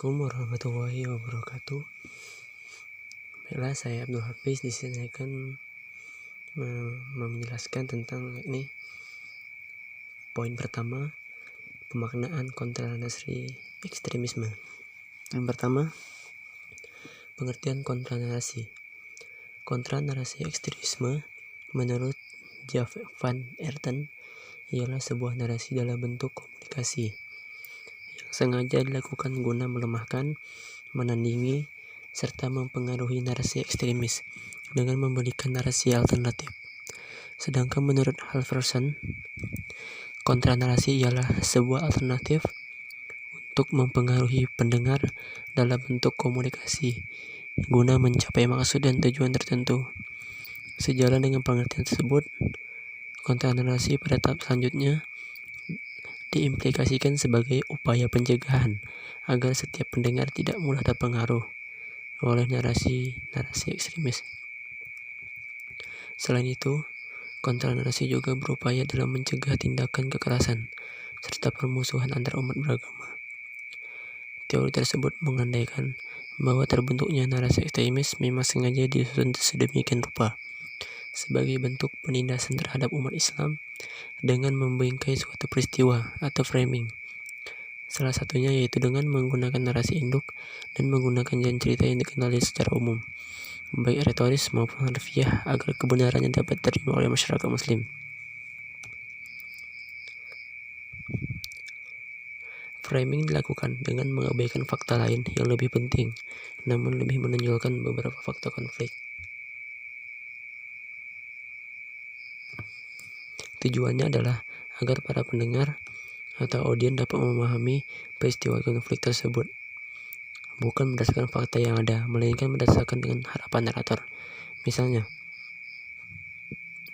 Assalamualaikum warahmatullahi wabarakatuh. Baiklah, saya Abdul Hafiz. Di sini saya akan menjelaskan tentang ini. Poin pertama, pemaknaan kontra narasi ekstremisme. Yang pertama, pengertian kontra narasi. Kontra narasi ekstremisme menurut Jaap van Aerten ialah sebuah narasi dalam bentuk komunikasi yang sengaja dilakukan guna melemahkan, menandingi, serta mempengaruhi narasi ekstremis dengan memberikan narasi alternatif. Sedangkan menurut Halverson, kontra narasi ialah sebuah alternatif untuk mempengaruhi pendengar dalam bentuk komunikasi guna mencapai maksud dan tujuan tertentu. Sejalan dengan pengertian tersebut, kontra narasi pada tahap selanjutnya diimplikasikan sebagai upaya pencegahan agar setiap pendengar tidak mudah terpengaruh oleh narasi ekstremis. Selain itu, kontra narasi juga berupaya dalam mencegah tindakan kekerasan serta permusuhan antar umat beragama. Teori tersebut mengandaikan bahwa terbentuknya narasi ekstremis memang sengaja disusun sedemikian rupa sebagai bentuk penindasan terhadap umat Islam dengan membingkai suatu peristiwa atau framing. Salah satunya yaitu dengan menggunakan narasi induk dan menggunakan jalan cerita yang dikenali secara umum, baik retoris maupun harfiah, agar kebenarannya dapat diterima oleh masyarakat muslim. Framing dilakukan dengan mengabaikan fakta lain yang lebih penting, namun lebih menonjolkan beberapa fakta konflik. Tujuannya adalah agar para pendengar atau audien dapat memahami peristiwa konflik tersebut, bukan berdasarkan fakta yang ada, melainkan berdasarkan dengan harapan narator. Misalnya,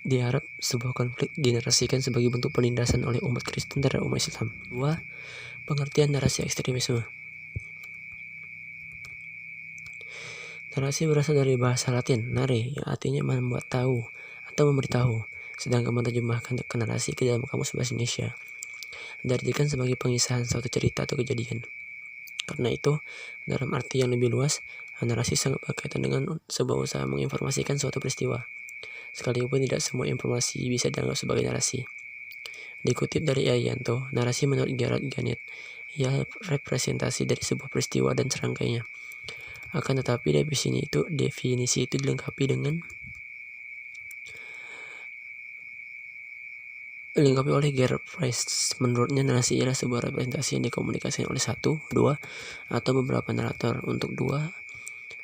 diharap sebuah konflik dinarasikan sebagai bentuk penindasan oleh umat Kristen terhadap umat Islam. 2. Pengertian narasi ekstremisme. Narasi berasal dari bahasa Latin nare, yang artinya membuat tahu atau memberitahu, sedangkan menerjemahkan ke narasi ke dalam kamus bahasa Indonesia diartikan sebagai pengisahan suatu cerita atau kejadian. Karena itu, dalam arti yang lebih luas, narasi sangat berkaitan dengan sebuah usaha menginformasikan suatu peristiwa, sekalipun tidak semua informasi bisa dianggap sebagai narasi. Dikutip dari Arianto, narasi menurut Gerard Ganet ialah representasi dari sebuah peristiwa dan serangkainya. Akan tetapi definisi itu dilengkapi oleh Gerard Price. Menurutnya, narasi ialah sebuah representasi yang dikomunikasikan oleh satu, dua, atau beberapa narator untuk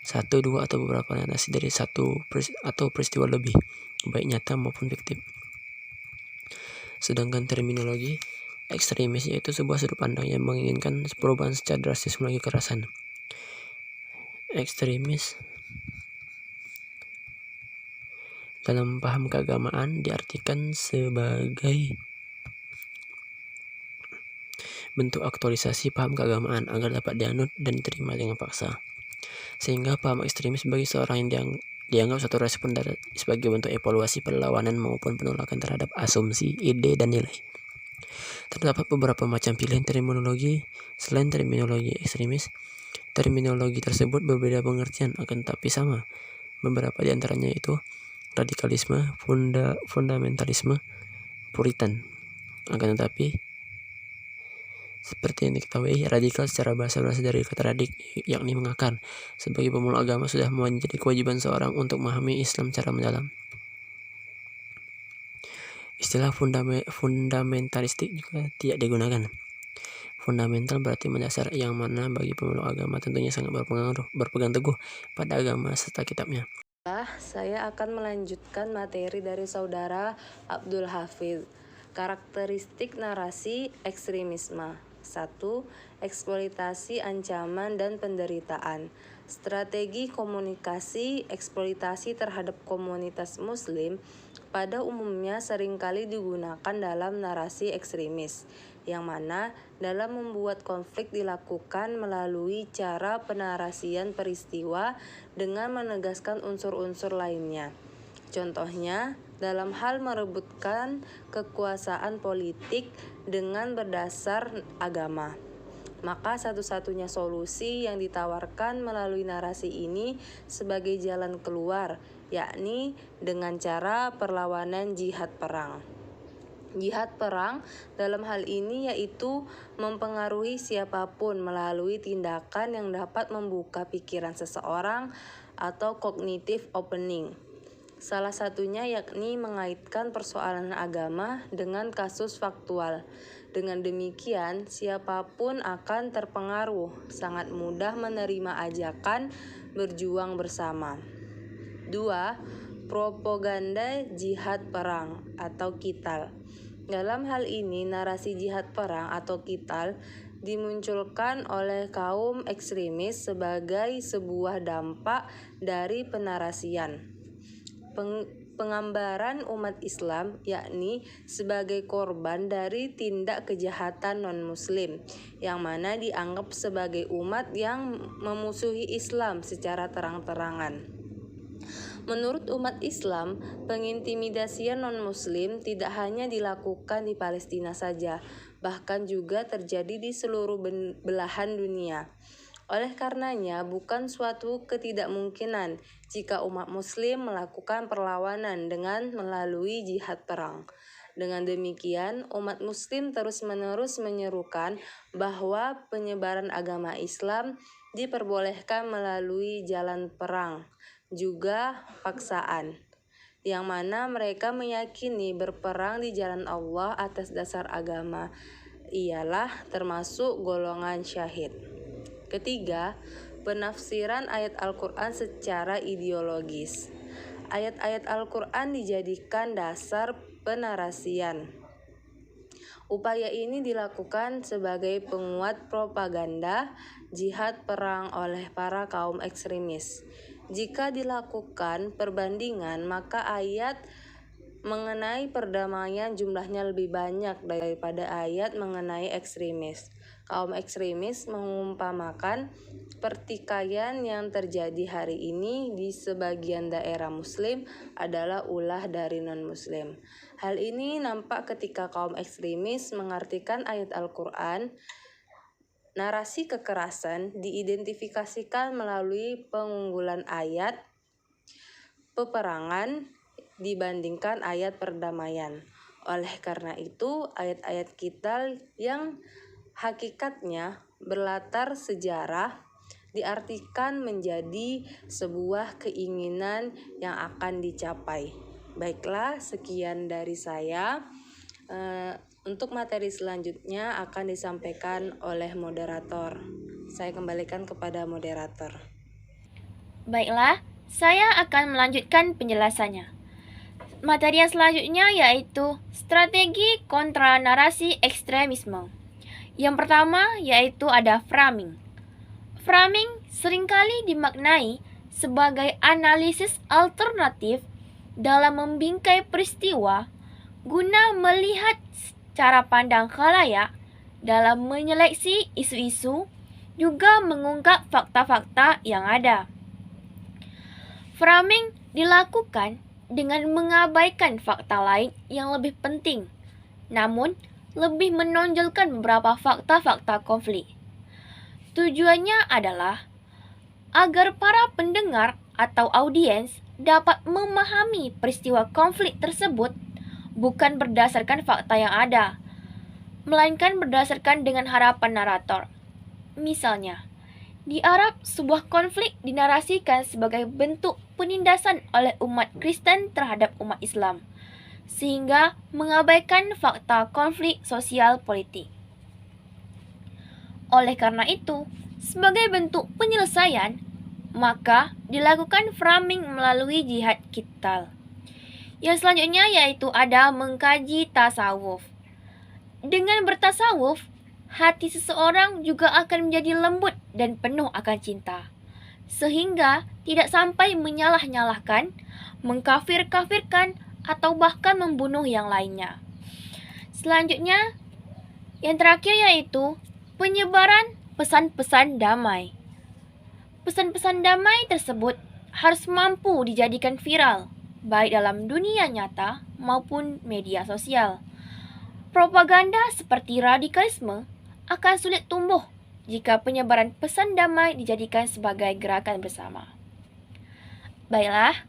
satu, dua, atau beberapa narasi dari satu atau peristiwa lebih, baik nyata maupun fiktif. Sedangkan terminologi ekstremis yaitu sebuah sudut pandang yang menginginkan perubahan secara drastis melalui kekerasan. Ekstremis dalam paham keagamaan diartikan sebagai bentuk aktualisasi paham keagamaan agar dapat dianut dan diterima dengan paksa. Sehingga paham ekstremis bagi seorang yang dianggap suatu respon sebagai bentuk evaluasi perlawanan maupun penolakan terhadap asumsi, ide, dan nilai. Terdapat beberapa macam pilihan terminologi selain terminologi ekstremis. Terminologi tersebut berbeda pengertian, akan tetapi sama. Beberapa di antaranya itu radikalisme, fundamentalisme, puritan. Akan tetapi, seperti yang diketahui, radikal secara bahasa berasal dari kata radik, yakni mengakar. Sebagai pemeluk agama sudah menjadi kewajiban seorang untuk memahami Islam secara mendalam. Istilah fundamentalistik juga tidak digunakan. Fundamental berarti mendasar, yang mana bagi pemeluk agama tentunya sangat berpegang teguh pada agama serta kitabnya. Saya akan melanjutkan materi dari saudara Abdul Hafiz. Karakteristik narasi ekstremisme. 1. Eksploitasi ancaman dan penderitaan. Strategi komunikasi eksploitasi terhadap komunitas muslim pada umumnya seringkali digunakan dalam narasi ekstremis, yang mana dalam membuat konflik dilakukan melalui cara penarasian peristiwa dengan menegaskan unsur-unsur lainnya. Contohnya, dalam hal merebutkan kekuasaan politik dengan berdasar agama. Maka satu-satunya solusi yang ditawarkan melalui narasi ini sebagai jalan keluar, yakni dengan cara perlawanan jihad perang. Jihad perang dalam hal ini yaitu mempengaruhi siapapun melalui tindakan yang dapat membuka pikiran seseorang atau cognitive opening. Salah satunya yakni mengaitkan persoalan agama dengan kasus faktual. Dengan demikian, siapapun akan terpengaruh, sangat mudah menerima ajakan berjuang bersama. 2. Propaganda jihad perang atau qital. Dalam hal ini, narasi jihad perang atau qital dimunculkan oleh kaum ekstremis sebagai sebuah dampak dari penarasian. Penggambaran umat Islam yakni sebagai korban dari tindak kejahatan non-muslim yang mana dianggap sebagai umat yang memusuhi Islam secara terang-terangan. Menurut umat Islam, pengintimidasian non-muslim tidak hanya dilakukan di Palestina saja, bahkan juga terjadi di seluruh belahan dunia. Oleh karenanya, bukan suatu ketidakmungkinan jika umat muslim melakukan perlawanan dengan melalui jihad perang. Dengan demikian, umat muslim terus-menerus menyerukan bahwa penyebaran agama Islam diperbolehkan melalui jalan perang, juga paksaan, yang mana mereka meyakini berperang di jalan Allah atas dasar agama ialah termasuk golongan syahid. Ketiga, penafsiran ayat Al-Quran secara ideologis. Ayat-ayat Al-Quran dijadikan dasar penarasian. Upaya ini dilakukan sebagai penguat propaganda jihad perang oleh para kaum ekstremis. Jika dilakukan perbandingan, maka ayat mengenai perdamaian jumlahnya lebih banyak daripada ayat mengenai ekstremis. Kaum ekstremis mengumpamakan pertikaian yang terjadi hari ini di sebagian daerah muslim adalah ulah dari non-muslim. Hal ini nampak ketika kaum ekstremis mengartikan ayat Al-Quran. Narasi kekerasan diidentifikasikan melalui pengunggulan ayat peperangan dibandingkan ayat perdamaian. Oleh karena itu, ayat-ayat qital yang hakikatnya berlatar sejarah diartikan menjadi sebuah keinginan yang akan dicapai. Baiklah, sekian dari saya. Untuk materi selanjutnya akan disampaikan oleh moderator. Saya kembalikan kepada moderator. Baiklah, saya akan melanjutkan penjelasannya. Materi yang selanjutnya yaitu strategi kontra narasi ekstremisme. Yang pertama yaitu ada framing. Framing seringkali dimaknai sebagai analisis alternatif dalam membingkai peristiwa guna melihat cara pandang khalayak dalam menyeleksi isu-isu, juga mengungkap fakta-fakta yang ada. Framing dilakukan dengan mengabaikan fakta lain yang lebih penting, namun lebih menonjolkan beberapa fakta-fakta konflik. Tujuannya adalah agar para pendengar atau audiens dapat memahami peristiwa konflik tersebut bukan berdasarkan fakta yang ada, melainkan berdasarkan dengan harapan narator. Misalnya, di Arab, sebuah konflik dinarasikan sebagai bentuk penindasan oleh umat Kristen terhadap umat Islam, sehingga mengabaikan fakta konflik sosial politik. Oleh karena itu, sebagai bentuk penyelesaian, maka dilakukan framing melalui jihad qital. Yang selanjutnya yaitu ada mengkaji tasawuf. Dengan bertasawuf, hati seseorang juga akan menjadi lembut dan penuh akan cinta, sehingga tidak sampai menyalah-nyalahkan, mengkafir-kafirkan, atau bahkan membunuh yang lainnya. Selanjutnya, yang terakhir yaitu penyebaran pesan-pesan damai. Pesan-pesan damai tersebut harus mampu dijadikan viral, baik dalam dunia nyata maupun media sosial. Propaganda seperti radikalisme akan sulit tumbuh jika penyebaran pesan damai dijadikan sebagai gerakan bersama. Baiklah,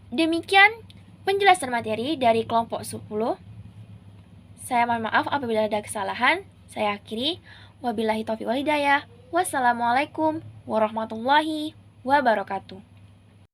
demikian penjelasan materi dari kelompok 10. Saya mohon maaf apabila ada kesalahan. Saya akhiri. Wabillahi taufiq wal hidayah. Wassalamualaikum warahmatullahi wabarakatuh.